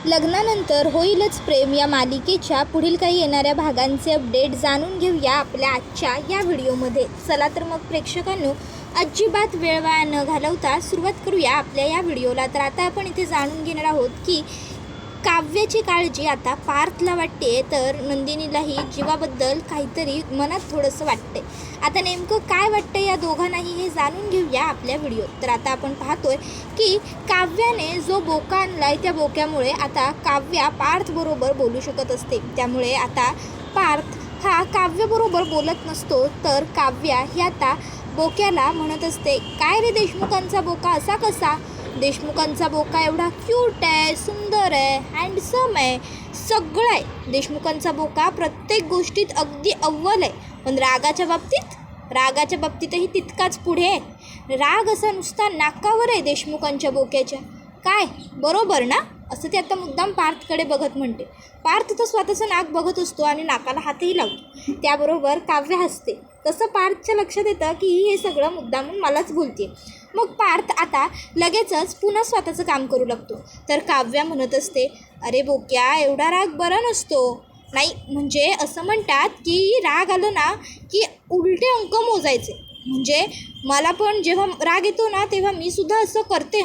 लग्नानंतर होईलच प्रेम या मालिकेच्या पुढील काही येणाऱ्या भागांचे अपडेट जाणून घेऊया आपल्या आजच्या या व्हिडिओमध्ये. चला तर मग प्रेक्षकांनो, अजिबात वेळ वाया न घालवता सुरुवात करूया आपल्या या व्हिडिओला. तर आता आपण इथे जाणून घेणार आहोत की काव्याची काळजी आता पार्थला वाटते, तर नंदिनीलाही जीवाबद्दल काहीतरी मनात थोडंसं वाटते. आता नेमकं काय वाटतं या दोघांनाही हे जाणून घेऊया आपल्या व्हिडिओत. तर आता आपण पाहतोय की काव्याने जो बोका आणलाय त्या बोक्यामुळे आता काव्या पार्थबरोबर बोलू शकत असते. त्यामुळे आता पार्थ हा काव्याबरोबर बोलत नसतो, तर काव्या ही आता बोक्याला म्हणत असते, काय रे देशमुखांचा बोका असा कसा? देशमुखांचा बोका एवढा क्यूट आहे, सुंदर आहे, हँडसम आहे, सगळं आहे. देशमुखांचा बोका प्रत्येक गोष्टीत अगदी अव्वल आहे, पण रागाच्या बाबतीतही तितकाच पुढे आहे. राग असा नुसता नाकावर आहे देशमुखांच्या बोक्याच्या. काय बरोबर ना? असं ते आता मुद्दाम पार्थकडे बघत म्हणते. पार्थ तर स्वतःचं नाक बघत असतो आणि नाकाला हातही लावतो. त्याबरोबर काव्य हसते. तसं पार्थच्या लक्षात येतं की हे सगळं मुद्दामून मलाच बोलते. मग पार्थ आता लगेचच पुन्हा स्वतःचं काम करू लागतो. तर काव्या म्हणत असते, अरे बोक्या, एवढा राग बरा नसतो. नाही म्हणजे असं म्हणतात की राग आलं ना की उलटे अंक मोजायचे. म्हणजे मला पण जेव्हा राग येतो ना तेव्हा मी सुद्धा असं करते.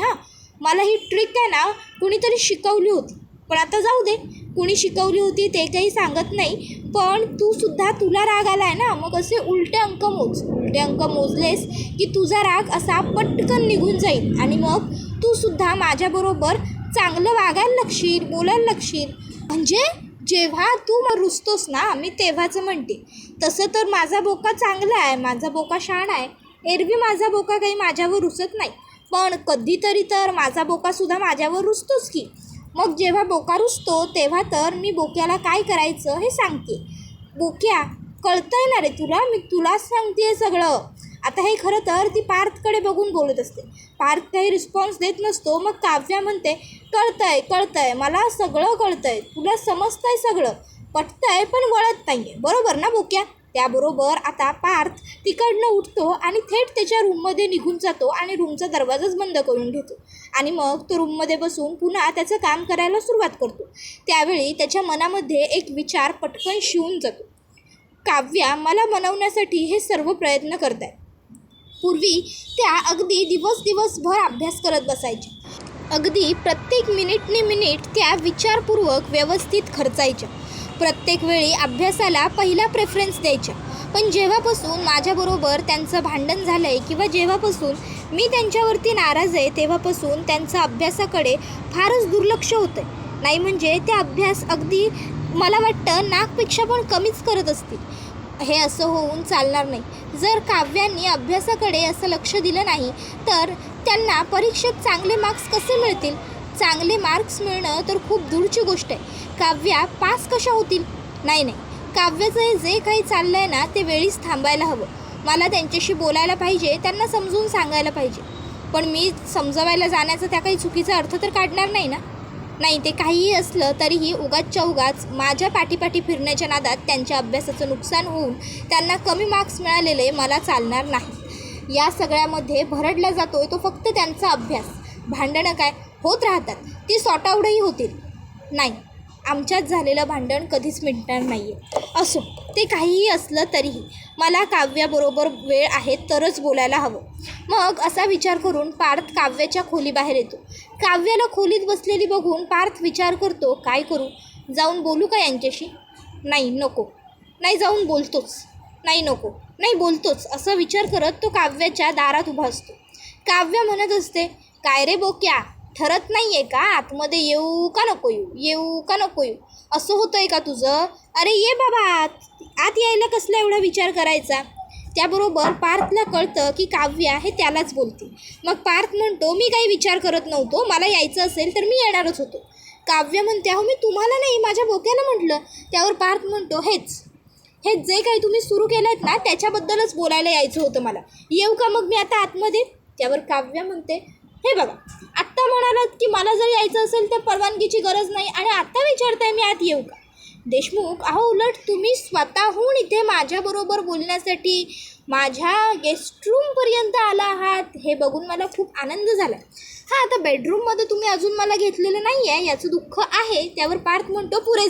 मला ही ट्रिक आहे ना कुणीतरी शिकवली होती, पण आता जाऊ दे, कुणी शिकवली होती ते काही सांगत नाही. पण तुला राग आला आहे ना, मग असे उलटे अंक मोजलेस की तुझा राग असा पटकन निघून जाईल आणि मग तू सुद्धा माझ्याबरोबर चांगलं वागायला लागशील, बोलायला लागशील. म्हणजे जेव्हा तू रुसतोस ना, मी तेव्हाचं म्हणते. तसं तर माझा बोका चांगला आहे, माझा बोका शहाणा आहे. एरवी माझा बोका काही माझ्यावर रुसत नाही, पण कधीतरी तर माझा बोकासुद्धा माझ्यावर रुसतोच की. मग जेव्हा बोका रुसतो तेव्हा तर मी बोक्याला काय करायचं हे सांगते. बोक्या, कळतंय ना रे तुला? मी तुलाच सांगते सगळं. आता हे खरं तर ती पार्थकडे बघून बोलत असते. पार्थ काही रिस्पॉन्स देत नसतो. मग काव्या म्हणते, कळतंय, मला सगळं कळतंय, तुला समजतंय सगळं, पटतंय, पण वळत नाही आहे, बरोबर ना बोक्या? त्याबरोबर आता पार्थ तिकडनं उठतो आणि थेट त्याच्या रूममध्ये निघून जातो आणि रूमचा दरवाजाच बंद करून घेतो. आणि मग तो रूममध्ये बसून पुन्हा त्याचं काम करायला सुरुवात करतो. त्यावेळी त्याच्या मनामध्ये एक विचार पटकन शिवून जातो. काव्या मला मनवण्यासाठी हे सर्व प्रयत्न करत आहे. पूर्वी त्या अगदी दिवसभर अभ्यास करत बसायच्या. अगदी प्रत्येक मिनिट त्या विचारपूर्वक व्यवस्थित खर्चायच्या. प्रत्येक वेळी अभ्यासाला पहिला प्रेफरन्स द्यायच्या. पण जेव्हापासून माझ्याबरोबर त्यांचं भांडण झालं आहे किंवा जेव्हापासून मी त्यांच्यावरती नाराज आहे तेव्हापासून त्यांचं अभ्यासाकडे फारच दुर्लक्ष होतं आहे. नाही म्हणजे ते अभ्यास अगदी मला वाटतं नाकपेक्षा पण कमीच करत असतील. हे असं होऊन चालणार नाही. जर काव्यांनी अभ्यासाकडे असं लक्ष दिलं नाही तर त्यांना परीक्षेत चांगले मार्क्स कसे मिळतील? चांगले मार्क्स मिळणं तर खूप दूरची गोष्ट आहे. काव्या पास कशा होतील? नाही, काव्याचं जे काही चाललं आहे ना ते वेळीच थांबायला हवं. मला त्यांच्याशी बोलायला पाहिजे, त्यांना समजून सांगायला पाहिजे. पण मी समजवायला जाण्याचा त्या काही चुकीचा अर्थ तर काढणार नाही ना? नाही, ते काहीही असलं तरीही उगाचच्या उगाच माझ्या पाठीपाठी फिरण्याच्या नादात त्यांच्या अभ्यासाचं नुकसान होऊन त्यांना कमी मार्क्स मिळालेले मला चालणार नाही. या सगळ्यामध्ये भरडला जातोय तो फक्त त्यांचा अभ्यास. भांडणं काय होत राहतात, ती सॉर्ट आऊटही होतील. नाही, आमच्यात झालेलं भांडण कधीच मिटणार नाही आहे. असो, ते काहीही असलं तरीही मला काव्याबरोबर वेळ आहे तरच बोलायला हवं. मग असा विचार करून पार्थ काव्याच्या खोलीबाहेर येतो. काव्याला खोलीत बसलेली बघून पार्थ विचार करतो, काय करू? जाऊन बोलू का यांच्याशी? नाही, नको. नाही, जाऊन बोलतोच. नाही, नको. नाही, बोलतोच. असं विचार करत तो काव्याच्या दारात उभा असतो. काव्या म्हणत असते, काय रे बोक्या, ठरत नाही आहे का आतमध्ये येऊ का नको येऊ? असं होतं आहे का तुझं? अरे ये बाबा आत यायला कसला एवढा विचार करायचा? त्याबरोबर पार्थला कळतं की काव्या हे त्यालाच बोलते. मग पार्थ म्हणतो, मी काही विचार करत नव्हतो, मला यायचं असेल तर मी येणारच होतो. काव्या म्हणते, अहो मी तुम्हाला नाही, माझ्या बोक्याला म्हटलं. त्यावर पार्थ म्हणतो, हेच जे काही तुम्ही सुरू केलं आहेत ना त्याच्याबद्दलच बोलायला यायचं होतं मला. येऊ का मग मी आता आतमध्ये? त्यावर काव्या म्हणते, हे बघा, आत्ता म्हणालात की मला जर यायचं असेल तर परवानगीची गरज नाही आणि आत्ता विचारताय मी आत येऊ का? देशमुख, अहो उलट तुम्ही स्वतःहून इथे माझ्याबरोबर बोलण्यासाठी माझ्या गेस्ट रूमपर्यंत आला आहात, हे बघून मला खूप आनंद झाला. हां, आता बेडरूममध्ये तुम्ही अजून मला घेतलेलं नाही आहे याचं दुःख आहे. त्यावर पार्थ म्हणतो पुरे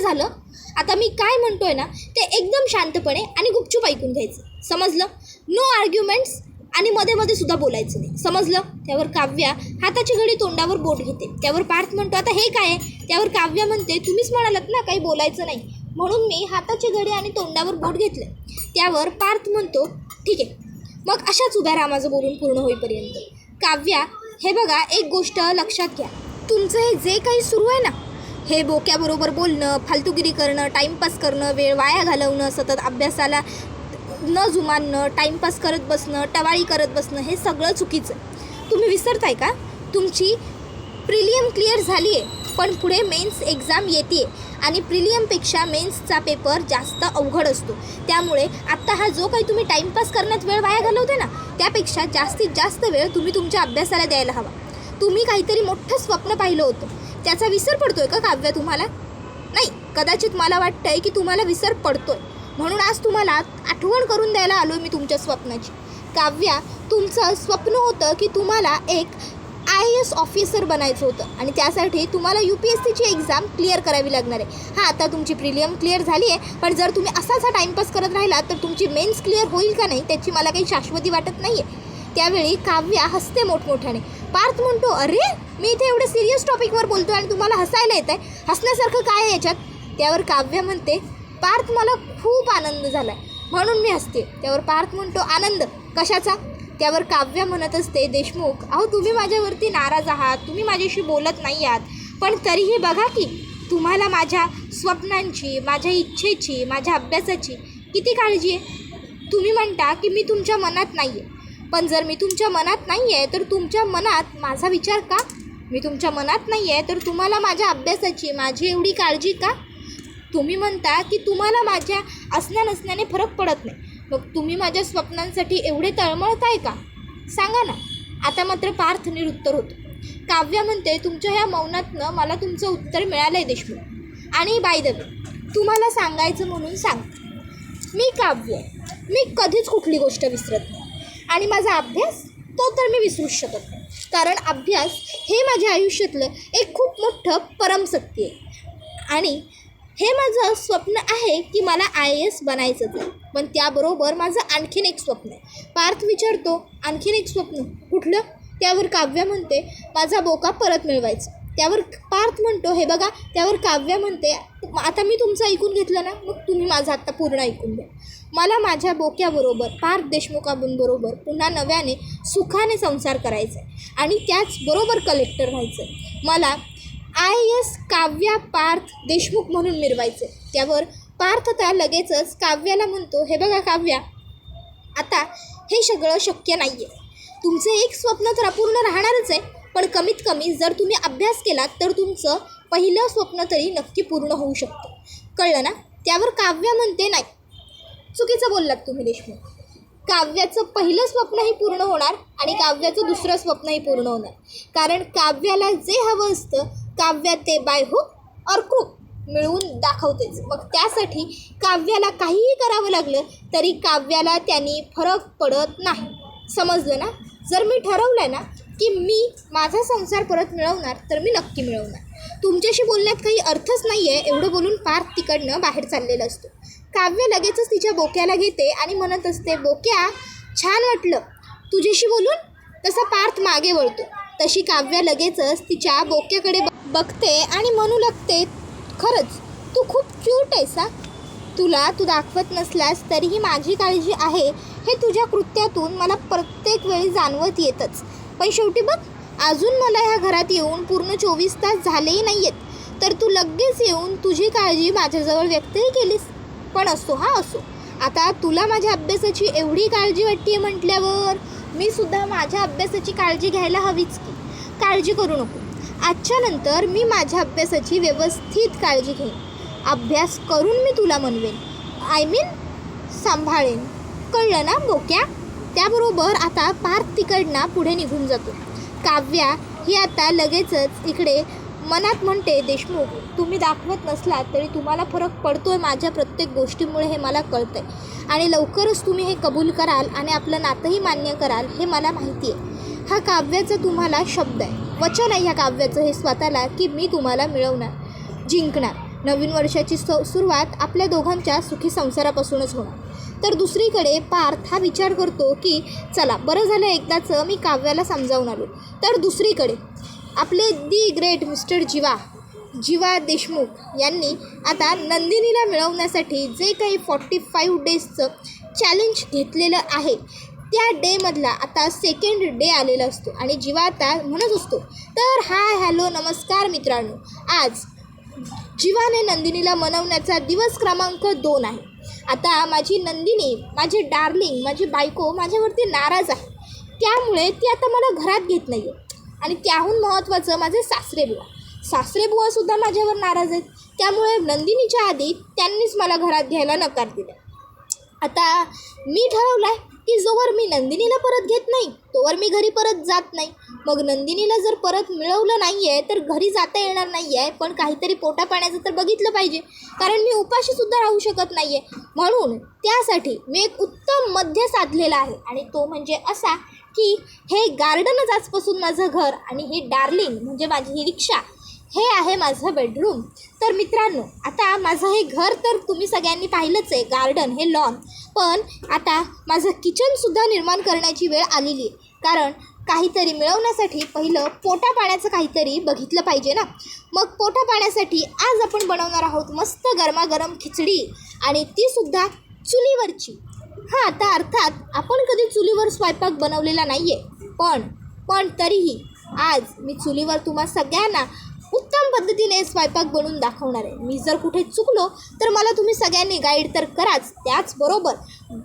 झालं. आता मी काय म्हणतोय ना ते एकदम शांतपणे आणि गुपचूप ऐकून घ्यायचं, समजलं? नो आर्ग्युमेंट्स आणि मध्ये सुद्धा बोलायचं नाही, समजलं? त्यावर काव्या हाताची घडी तोंडावर बोट घेते. त्यावर पार्थ म्हणतो आता हे काय आहे? त्यावर काव्या म्हणते तुम्हीच म्हणालात ना काही बोलायचं नाही, म्हणून मी हाताची घडी आणि तोंडावर बोट घेतले. त्यावर पार्थ म्हणतो ठीक आहे, मग अशाच उभ्या राहा माझं बोलून पूर्ण होईपर्यंत. काव्या हे बघा, एक गोष्ट लक्षात घ्या, तुमचं हे जे काही सुरू आहे ना, हे बोक्याबरोबर बोलणं, फालतूगिरी करणं, टाईमपास करणं, वेळ वाया घालवणं, सतत अभ्यासाला न जुमानणं, टाईमपास करत बसणं, टवाळी करत बसणं, हे सगळं चुकीचं. तुम्ही विसरताय का तुमची प्रिलियम क्लिअर झाली आहे, पण पुढे मेन्स एक्झाम येते आणि प्रिलियमपेक्षा मेन्सचा पेपर जास्त अवघड असतो. त्यामुळे आत्ता हा जो काही तुम्ही टाईमपास करण्यात वेळ वाया घालवते ना, त्यापेक्षा जास्तीत जास्त वेळ तुम्ही तुमच्या अभ्यासाला द्यायला हवा. तुम्ही काहीतरी मोठं स्वप्न पाहिलं होतं, त्याचा विसर पडतोय का काव्या तुम्हाला? नाही, कदाचित मला वाटतंय की तुम्हाला विसर पडतोय, म्हणून आज तुम्हाला आठवण करून द्यायला आलो मी तुमच्या स्वप्नाची. काव्या, तुमचं स्वप्न होतं की तुम्हाला एक IAS ऑफिसर बनायचं होतं आणि त्यासाठी तुम्हाला UPSCची एक्झाम क्लिअर करावी लागणार आहे. हां, आता तुमची प्रिलियम क्लिअर झाली आहे, पण जर तुम्ही असाच हा टाईमपास करत राहिला तर तुमची मेन्स क्लिअर होईल का नाही त्याची मला काही शाश्वती वाटत नाही आहे. त्यावेळी काव्या हसते मोठमोठ्याने. पार्थ म्हणतो अरे, मी इथे एवढे सिरियस टॉपिकवर बोलतो आणि तुम्हाला हसायला येत आहे, हसण्यासारखं काय आहे याच्यात? त्यावर काव्या म्हणते पार्थ, मला खूप आनंद झाला आहे म्हणून मी हसते. त्यावर पार्थ म्हणतो आनंद कशाचा? त्यावर काव्या म्हणत असते देशमुख, अहो तुम्ही माझ्यावरती नाराज आहात, तुम्ही माझ्याशी बोलत नाही आहात, पण तरीही बघा की तुम्हाला माझ्या स्वप्नांची, माझ्या इच्छेची, माझ्या अभ्यासाची किती काळजी आहे. तुम्ही म्हणता की मी तुमच्या मनात नाही आहे, पण जर मी तुमच्या मनात नाही आहे तर तुमच्या मनात माझा विचार का? मी तुमच्या मनात नाही आहे तर तुम्हाला माझ्या अभ्यासाची, माझी एवढी काळजी का? तुम्ही म्हणता की तुम्हाला माझ्या असण्या नसण्याने फरक पडत नाही, मग तुम्ही माझ्या स्वप्नांसाठी एवढे तळमळताय का? सांगा ना. आता मात्र पार्थ निरुत्तर होतो. काव्या म्हणते तुमच्या ह्या मौनातनं मला तुमचं उत्तर मिळालं आहे देशमुख, आणि बाय द वे तुम्हाला सांगायचं म्हणून सांग, मी काव्य, मी कधीच कुठली गोष्ट विसरत नाही आणि माझा अभ्यास तो तर मी विसरूच शकत नाही, कारण अभ्यास हे माझ्या आयुष्यातलं एक खूप मोठं परमसत्य आहे आणि हे माझं स्वप्न आहे की मला IAS बनायचंच आहे. पण त्याबरोबर माझं आणखीन एक स्वप्न आहे. पार्थ विचारतो आणखीन एक स्वप्न कुठलं? त्यावर काव्या म्हणते माझा बोका परत मिळवायचा. त्यावर पार्थ म्हणतो हे बघा. त्यावर काव्या म्हणते आता मी तुमचं ऐकून घेतलं ना, मग तुम्ही माझं आत्ता पूर्ण ऐकून घ्या. मला माझ्या बोक्याबरोबर, पार्थ देशमुखांबरोबर पुन्हा नव्याने सुखाने संसार करायचा आहे आणि त्याचबरोबर कलेक्टर व्हायचं आहे. मला IAS काव्या पार्थ देशमुख म्हणून मिरवायचे. त्यावर पार्थ त्या लगेचच काव्याला म्हणतो हे बघा काव्या, आता हे सगळं शक्य नाही आहे. तुमचं एक स्वप्न तर अपूर्ण राहणारच आहे, पण कमीत कमी जर तुम्ही अभ्यास केलात तर तुमचं पहिलं स्वप्न तरी नक्की पूर्ण होऊ शकतं, कळलं ना? त्यावर काव्या म्हणते नाही, चुकीचं बोललात तुम्ही देशमुख. काव्याचं पहिलं स्वप्नही पूर्ण होणार आणि काव्याचं दुसरं स्वप्नही पूर्ण होणार, कारण काव्याला जे हवं असतं काव्या ते बाय हुक और क्रूक मिळवून दाखवतेच. मग त्यासाठी काव्याला काहीही करावं लागलं तरी काव्याला त्यांनी फरक पडत नाही, समजलं ना? जर मी ठरवलं ना की मी माझा संसार परत मिळवणार तर मी नक्की मिळवणार. तुमच्याशी बोलण्यात काही अर्थच नाही आहे, एवढं बोलून पार्थ तिकडनं बाहेर चाललेला असतो. काव्य लगेचच तिच्या बोक्याला घेते आणि म्हणत असते बोक्या, छान वाटलं तुझ्याशी बोलून. तसा पार्थ मागे वळतो. तशी काव्या लगेचच तिच्या बोक्याकडे बघते आणि म्हणू लागते खरंच तू खूप क्यूट आहेस हा. तुला तू दाखवत नसल्यास तरीही माझी काळजी आहे हे तुझ्या कृत्यातून मला प्रत्येक वेळी जाणवत येतच. पण शेवटी बघ, अजून मला ह्या घरात येऊन पूर्ण 24 तास झालेही नाही आहेत, तर तू लगेच येऊन तुझी काळजी माझ्याजवळ व्यक्तही केलीस. पण असो हा असो, आता तुला माझ्या अभ्यासाची एवढी काळजी वाटते म्हटल्यावर मी सुद्धा माझ्या अभ्यासाची काळजी घ्यायला हवीच की. काळजी करू नको, आजच्या नंतर मी माझ्या अभ्यासाची व्यवस्थित काळजी घेईन. अभ्यास करून मी तुला म्हणवेन, सांभाळेन, कळलं ना बोक्या? त्याबरोबर आता पार्थ तिकडनं पुढे निघून जातो. काव्या ही आता लगेचच इकडे मनात म्हणते देशमुख, तुम्ही दाखवत नसलात तरी तुम्हाला फरक पडतोय माझ्या प्रत्येक गोष्टीमुळे हे मला कळतंय आणि लवकरच तुम्ही हे कबूल कराल आणि आपलं नातंही मान्य कराल हे मला माहिती आहे. हा काव्याचा तुम्हाला शब्द आहे, वचन आहे ह्या काव्याचं हे स्वतःला, की मी तुम्हाला मिळवणार, जिंकणार. नवीन वर्षाची सुरुवात आपल्या दोघांच्या सुखी संसारापासूनच होणार. तर दुसरीकडे पार्थ हा विचार करतो की चला बरं झालं एकदाचं मी काव्याला समजावून आलो. तर दुसरीकडे आपले दी ग्रेट मिस्टर जीवा देशमुख यांनी आता नंदिनीला मिळवण्यासाठी जे काही 45 डेजचं चॅलेंज घेतलेलं आहे त्या डेमधला आता सेकंड डे आलेला असतो आणि जीवा आता म्हणत असतो, तर हाय हॅलो नमस्कार मित्रांनो, आज जीवाने नंदिनीला मनवण्याचा दिवस क्रमांक 2 आहे. आता माझी नंदिनी, माझी डार्लिंग, माझी बायको माझ्यावरती नाराज आहे, त्यामुळे ती आता मला घरात घेत नाही आहे. आणि त्याहून महत्त्वाचं माझे सासरेबुवासुद्धा माझ्यावर नाराज आहेत, त्यामुळे नंदिनीच्या आधी त्यांनीच मला घरात घ्यायला नकार दिला. आता मी ठरवलं आहे की जोवर मी नंदिनीला परत घेत नाही तोवर मी घरी परत जात नाही. मग नंदिनीला जर परत मिळवलं नाही आहे तर घरी जाता येणार नाही आहे, पण काहीतरी पोटापाण्याचं तर बघितलं पाहिजे, कारण मी उपाशीसुद्धा राहू शकत नाही आहे. म्हणून त्यासाठी मी एक उत्तम मध्य साधलेला आहे आणि तो म्हणजे असा की हे गार्डनच आजपासून माझं घर आणि ही डार्लिंग म्हणजे माझी ही रिक्षा हे आहे माझं बेडरूम. तर मित्रांनो, आता माझं हे घर तर तुम्ही सगळ्यांनी पाहिलंच आहे, गार्डन हे लॉन, पण आता माझं किचनसुद्धा निर्माण करण्याची वेळ आलेली आहे. कारण काहीतरी मिळवण्यासाठी पहिलं पोटापाण्याचं काहीतरी बघितलं पाहिजे ना. मग पोटापाण्यासाठी आज आपण बनवणार आहोत मस्त गरमागरम खिचडी आणि तीसुद्धा चुलीवरची. हां, आता अर्थात आपण कधी चुलीवर स्वयंपाक बनवलेला नाही आहे, पण तरीही आज मी चुलीवर तुम्हा सगळ्यांना उत्तम पद्धतीने स्वयंपाक बनवून दाखवणार आहे. मी जर कुठे चुकलो तर मला तुम्ही सगळ्यांनी गाईड तर कराच. त्याचबरोबर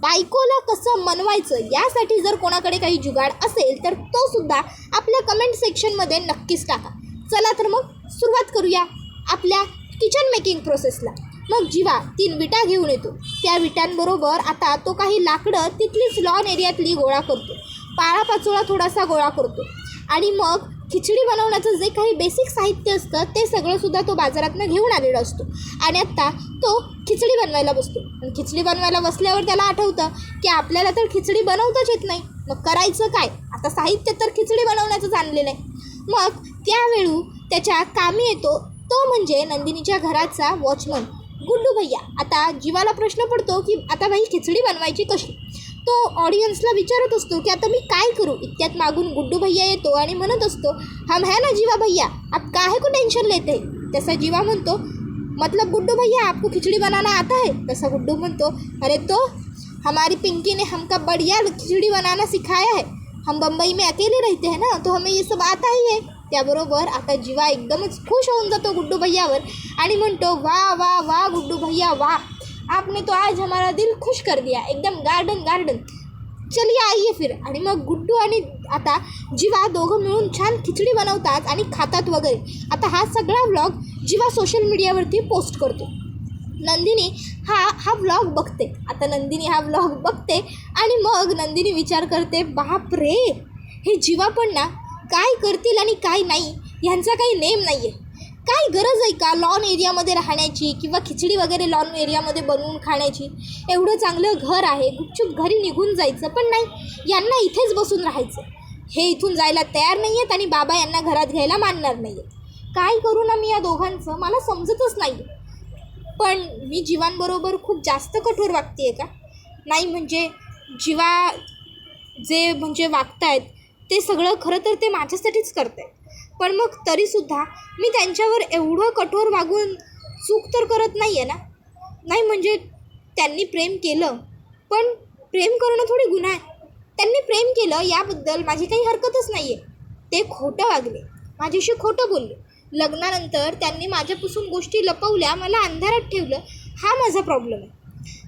बायकोला कसं मनवायचं यासाठी जर कोणाकडे काही जुगाड असेल तर तो सुद्धा आपल्या कमेंट सेक्शनमध्ये नक्कीच टाका. चला तर मग सुरुवात करूया आपल्या किचन मेकिंग प्रोसेसला. मग जीवा 3 विटा घेऊन येतो. त्या विटांबरोबर आता तो काही लाकडं तिथलीच लॉन एरियातली गोळा करतो, पाळापाचोळा थोडासा गोळा करतो आणि मग खिचडी बनवण्याचं जे काही बेसिक साहित्य असतं ते सगळंसुद्धा तो बाजारातनं घेऊन आलेला असतो आणि आत्ता तो खिचडी बनवायला बसतो. आणि खिचडी बनवायला बसल्यावर त्याला आठवतं की आपल्याला तर खिचडी बनवताच येत नाही, मग करायचं काय? आता साहित्य तर खिचडी बनवण्याचंच आणलेलं आहे. मग त्यावेळी त्याच्या कामी येतो तो म्हणजे नंदिनीच्या घराचा वॉचमन गुड्डू भैया. आता जीवाला प्रश्न पडतो की आता भाई खिचडी बनवायची कशी? तो ऑडियन्सला विचारत असतो की आता मी काय करू? इतक्यात मागून गुड्डू भैया येतो आणि म्हणत असतो, हम है ना जीवा भैया, आप काहे को टेंशन लेते? तसा जीवा म्हणतो, मतलब गुड्डू भैया आपको खिचड़ी बनाना आता है? तसा गुड्डू म्हणतो, अरे तो हमारी पिंकी ने हमका बढ़िया खिचड़ी बनाना सिखाया है, हम बम्बई में अकेले रहते हैं ना, तो हमें ये सब आता ही है. त्याबरोबर आता जीवा एकदमच खुश होऊन जातो गुड्डू भैयावर आणि म्हणतो, वाह वाह वाह गुड्डू भैया वाह, आपने तो आज हमारा दिल खुश कर दिया, एकदम गार्डन, चलिए आइए फिर. आणि मग गुड्डू आणि आता जीवा दोघं मिळून छान खिचडी बनवतात आणि खातात वगैरे. आता हा सगळा व्लॉग जीवा सोशल मीडियावरती पोस्ट करतो. नंदिनी हा व्लॉग बघते. आता नंदिनी हा व्लॉग बघते आणि मग नंदिनी विचार करते, बाप रे, हे जीवा पण ना काय करतील आणि काय नाही ह्यांचा काही नेम नाही आहे. काय गरज आहे का लॉन एरियामध्ये राहण्याची किंवा खिचडी वगैरे लॉन एरियामध्ये बनवून खाण्याची? एवढं चांगलं घर आहे, गुपचूप घरी निघून जायचं, पण नाही, यांना इथेच बसून राहायचं. हे इथून जायला तयार नाही आहेत आणि बाबा यांना घरात घ्यायला मानणार नाही आहेत. काय करू ना मी या दोघांचं, मला समजतच नाही. पण मी जीवांबरोबर खूप जास्त कठोर वागते आहे का? नाही, म्हणजे जीवा जे म्हणजे वागतायत ते सगळं खरं तर ते माझ्यासाठीच करत आहेत, पण मग तरीसुद्धा मी त्यांच्यावर एवढं कठोर वागून चूक तर करत नाही आहे ना. नाही, म्हणजे त्यांनी प्रेम केलं, पण प्रेम करणं थोडी गुन्हा आहे. त्यांनी प्रेम केलं याबद्दल माझी काही हरकतच नाही आहे. ते खोटं वागले, माझ्याशी खोटं बोलले, लग्नानंतर त्यांनी माझ्यापासून गोष्टी लपवल्या, मला अंधारात ठेवलं, हा माझा प्रॉब्लेम आहे.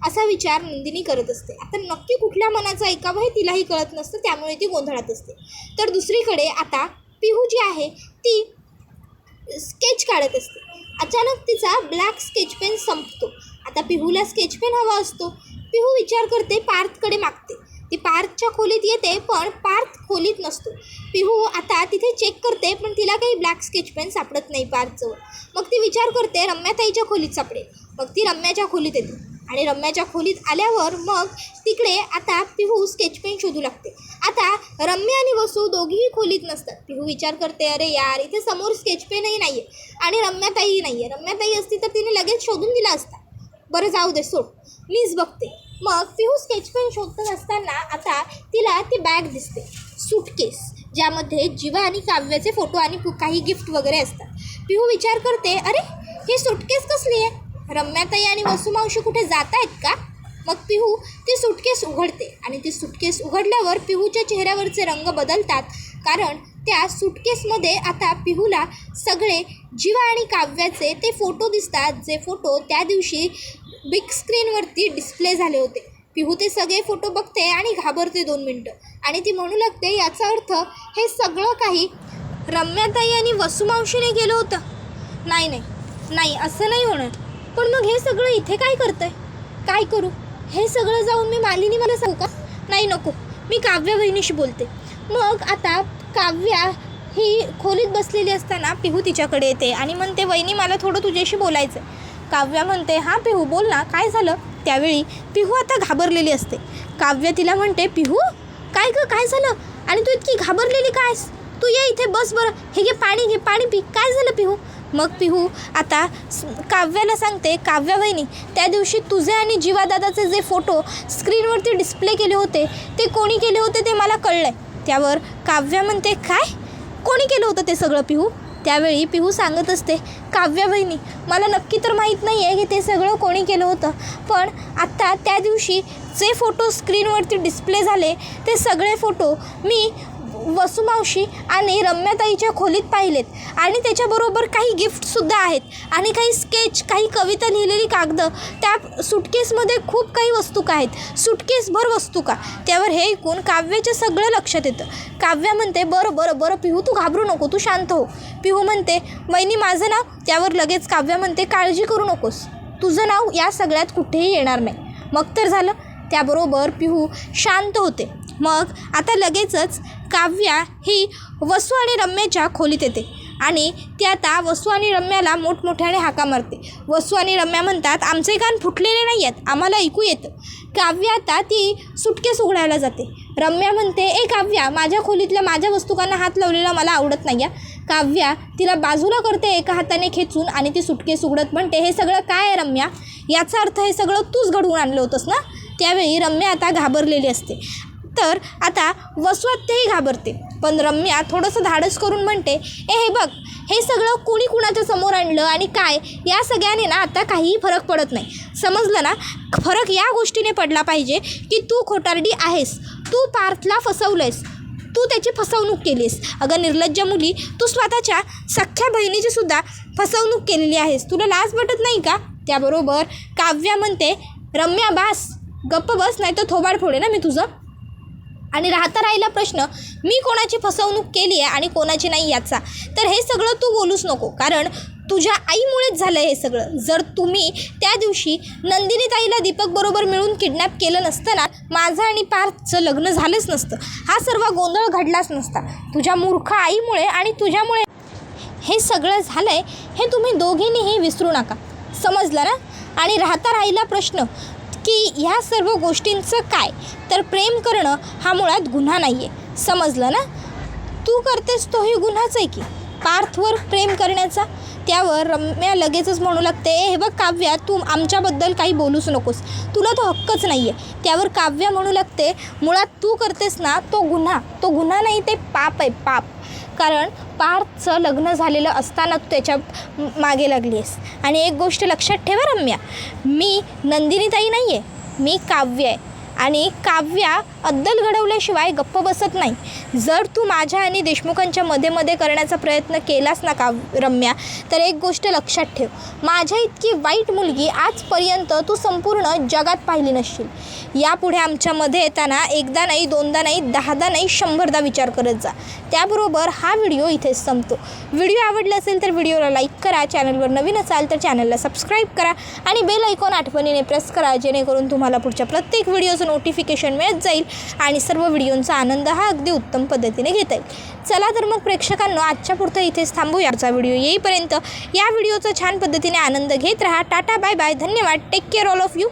असा विचार नंदिनी करत असते. आता नक्की कुठल्या मनाचं ऐकावं हे तिलाही कळत नसतं, त्यामुळे ती गोंधळात असते. तर दुसरीकडे आता पिहू जी आहे ती स्केच काढत असते. अचानक तिचा ब्लॅक स्केच पेन संपतो. आता पिहूला स्केच पेन हवा असतो. पिहू विचार करते, पार्थकडे मागते. ती पार्थच्या खोलीत येते, पण पार्थ खोलीत नसतो. पिहू आता तिथे चेक करते, पण तिला काही ब्लॅक स्केच पेन सापडत नाही पार्थजवळ. मग ती विचार करते रम्याताईच्या खोलीत सापडेल. मग ती रम्याच्या खोलीत येते. आणि रम्याच्या खोलीत आल्यावर मग तिकडे आता पिहू स्केच पेन शोधू लागते. आता रम्या आणि वसू दोघीही खोलीत नसतात. पिहू विचार करते, अरे यार इथे समोर स्केच पेनही नाही आहे आणि रम्याताईही नाही आहे. रम्याताई असती तर तिने लगेच शोधून दिला असता. बरं जाऊ दे, सोड, मीच बघते. मग पिहू स्केच पेन शोधत असताना आता तिला ती बॅग दिसते, सूटकेस, ज्यामध्ये जीवा आणि काव्याचे फोटो आणि काही गिफ्ट वगैरे असतात. पिहू विचार करते, अरे ही सूटकेस कसली आहे? रम्याताई आणि वसुमावशी कुठे जात आहेत का? मग पिहू ती सूटकेस उघडते आणि ती सूटकेस उघडल्यावर पिहूच्या चेहऱ्यावरचे रंग बदलतात, कारण त्या सूटकेसमध्ये आता पिहूला सगळे जीवा आणि काव्याचे ते फोटो दिसतात, जे फोटो त्या दिवशी बिग स्क्रीनवरती डिस्प्ले झाले होते. पिहू ते सगळे फोटो बघते आणि घाबरते 2 मिनटं आणि ती म्हणू लागते, याचा अर्थ हे सगळं काही रम्याताई आणि वसुमावशीने केलं होतं. नाही, असं नाही होणार. पण मग हे सगळं इथे काय करतंय? काय करू? हे सगळं जाऊन मी मालिनी मला सांगू का? नाही, नको, मी काव्या बहिणीशी बोलते. मग आता काव्या ही खोलीत बसलेली असताना पिहू तिच्याकडे येते आणि म्हणते, वहिनी मला थोडं तुझ्याशी बोलायचं आहे. काव्या म्हणते, हां पिहू बोल ना, काय झालं? त्यावेळी पिहू आता घाबरलेली असते. काव्या तिला म्हणते, पिहू काय झालं? आणि तू इतकी घाबरलेली कायस? तू ये इथे बस बरं, हे घे पाणी पी. काय झालं पिहू? मग पिहू आता काव्याला सांगते, काव्या वहिनी त्या दिवशी तुझे आणि जीवादादाचे जे फोटो स्क्रीनवरती डिस्प्ले केले होते ते कोणी केले होते ते मला कळलं आहे. त्यावर काव्या म्हणते, काय? कोणी केलं होतं ते सगळं पिहू? त्यावेळी पिहू सांगत असते, काव्या बहिणी मला नक्की तर माहीत नाही आहे की ते सगळं कोणी केलं होतं, पण आत्ता त्या दिवशी जे फोटो स्क्रीनवरती डिस्प्ले झाले ते सगळे फोटो मी वसुमावशी आणि रम्याताईच्या खोलीत पाहिलेत आणि त्याच्याबरोबर काही गिफ्टसुद्धा आहेत आणि काही स्केच, काही कविता लिहिलेली कागदं त्या सुटकेसमध्ये खूप काही वस्तुका आहेत, सुटकेसभर वस्तुका. त्यावर हे ऐकून काव्याचं सगळं लक्षात येतं. काव्या म्हणते, बरं पिहू तू घाबरू नको, तू शांत हो. पिहू म्हणते, वहिनी माझं नाव? त्यावर लगेच काव्या म्हणते, काळजी करू नकोस, तुझं नाव या सगळ्यात कुठेही येणार नाही. मग तर झालं. त्याबरोबर पिहू शांत होते. मग आता लगेचच काव्या ही वसू आणि रम्याच्या खोलीत येते आणि ती आता वसू आणि रम्याला मोठमोठ्याने हाका मारते. वसू आणि रम्या म्हणतात, आमचे कान फुटलेले नाही आहेत, आम्हाला ऐकू येतं. काव्या आता ती सुटकेस उघडायला जाते. रम्या म्हणते, ए काव्या, माझ्या खोलीतल्या माझ्या वस्तुकांना हात लावलेला मला आवडत नाही आहे. काव्या तिला बाजूला करते एका हाताने खेचून आणि ती सुटकेस उघडत म्हणते, हे सगळं काय आहे रम्या? याचा अर्थ हे सगळं तूच घडवून आणलं होतंस ना? त्यावेळी रम्या आता घाबरलेली असते. तर आता वसू आत्याही घाबरते, पण रम्या थोडंसं धाडस करून म्हणते, हे बघ, हे सगळं कोणी कुणाच्या समोर आणलं आणि काय, या सगळ्याने ना आता काहीही फरक पडत नाही, समजलं ना? फरक या गोष्टीने पडला पाहिजे की तू खोटारडी आहेस, तू पार्थला फसवलंयस, तू त्याची फसवणूक केलीस. अगं निर्लज्ज मुली, तू स्वतःच्या सख्ख्या बहिणीची सुद्धा फसवणूक केलेली आहेस, तुला लाज वाटत नाही का? त्याबरोबर काव्या म्हणते, रम्या बास, गप्प बस, नाही तर थोबाड फोडे ना मी तुझं. आणि राहिला प्रश्न, मी कोणाची फसवणूक केली आहे आणि कोणाची नाही याचा, तर हे सगळं तू बोलूच नको, कारण तुझ्या आईमुळेच झालं हे सगळं. जर तुम्ही त्या दिवशी नंदिनी ताईला दीपकबरोबर मिळून किडनॅप केलं नसतं ना, माझं आणि पार्थचं लग्न झालंच नसतं, हा सर्व गोंधळ घडलाच नसता. तुझ्या मूर्ख आईमुळे आणि तुझ्यामुळे हे सगळं झालं आहे, हे तुम्ही दोघींनीही विसरू नका, समजलं ना? आणि राहिला प्रश्न की ह्या सर्व गोष्टींचं काय, तर प्रेम करणं हा मुळात गुन्हा नाही आहे, समजलं ना? तू करतेस तोही गुन्हाच आहे की पार्थवर प्रेम करण्याचा. त्यावर रम्या लगेचच म्हणू लागते, हे बघ काव्या, तू आमच्याबद्दल काही बोलूच नकोस, तुला तो हक्कच नाही आहे. त्यावर काव्या म्हणू लागते, मुळात तू करतेस ना तो गुन्हा नाही, ते पाप आहे, पाप. कारण पार्थचं लग्न झालेलं असताना तू त्याच्या मागे लागली आहेस. आणि एक गोष्ट लक्षात ठेवा रम्या, मी नंदिनी ताई नाही आहे, मी काव्य आहे आणि काव्या अद्दल घडवल्याशिवाय गप्प बसत नाही. जर तू माझ्या आणि देशमुखांच्या मध्ये करण्याचा प्रयत्न केलास ना रम्या, तर एक गोष्ट लक्षात ठेव, माझ्या इतकी वाईट मुलगी आजपर्यंत तू संपूर्ण जगात पाहिली नसशील. यापुढे आमच्यामध्ये येताना एकदा नाही, दोनदा नाही, 10दा नाही, 100दा विचार करत जा. त्याबरोबर हा व्हिडिओ इथेच संपतो. व्हिडिओ आवडला असेल तर व्हिडिओला लाईक करा, चॅनलवर नवीन असाल तर चॅनलला सबस्क्राईब करा आणि बेल आयकॉन आठवणीने प्रेस करा, जेणेकरून तुम्हाला पुढच्या प्रत्येक व्हिडिओचं नोटिफिकेशन मिळत जाईल आणि सर्व व्हिडिओंचा आनंद हा अगदी उत्तम पद्धतीने घेता येईल. चला तर मग प्रेक्षकांनो, आजच्या पुरतं इथेच थांबूया. आजचा व्हिडिओ येईपर्यंत या व्हिडिओचा छान पद्धतीने आनंद घेत राहा. टाटा, बाय बाय, धन्यवाद, take care all of you.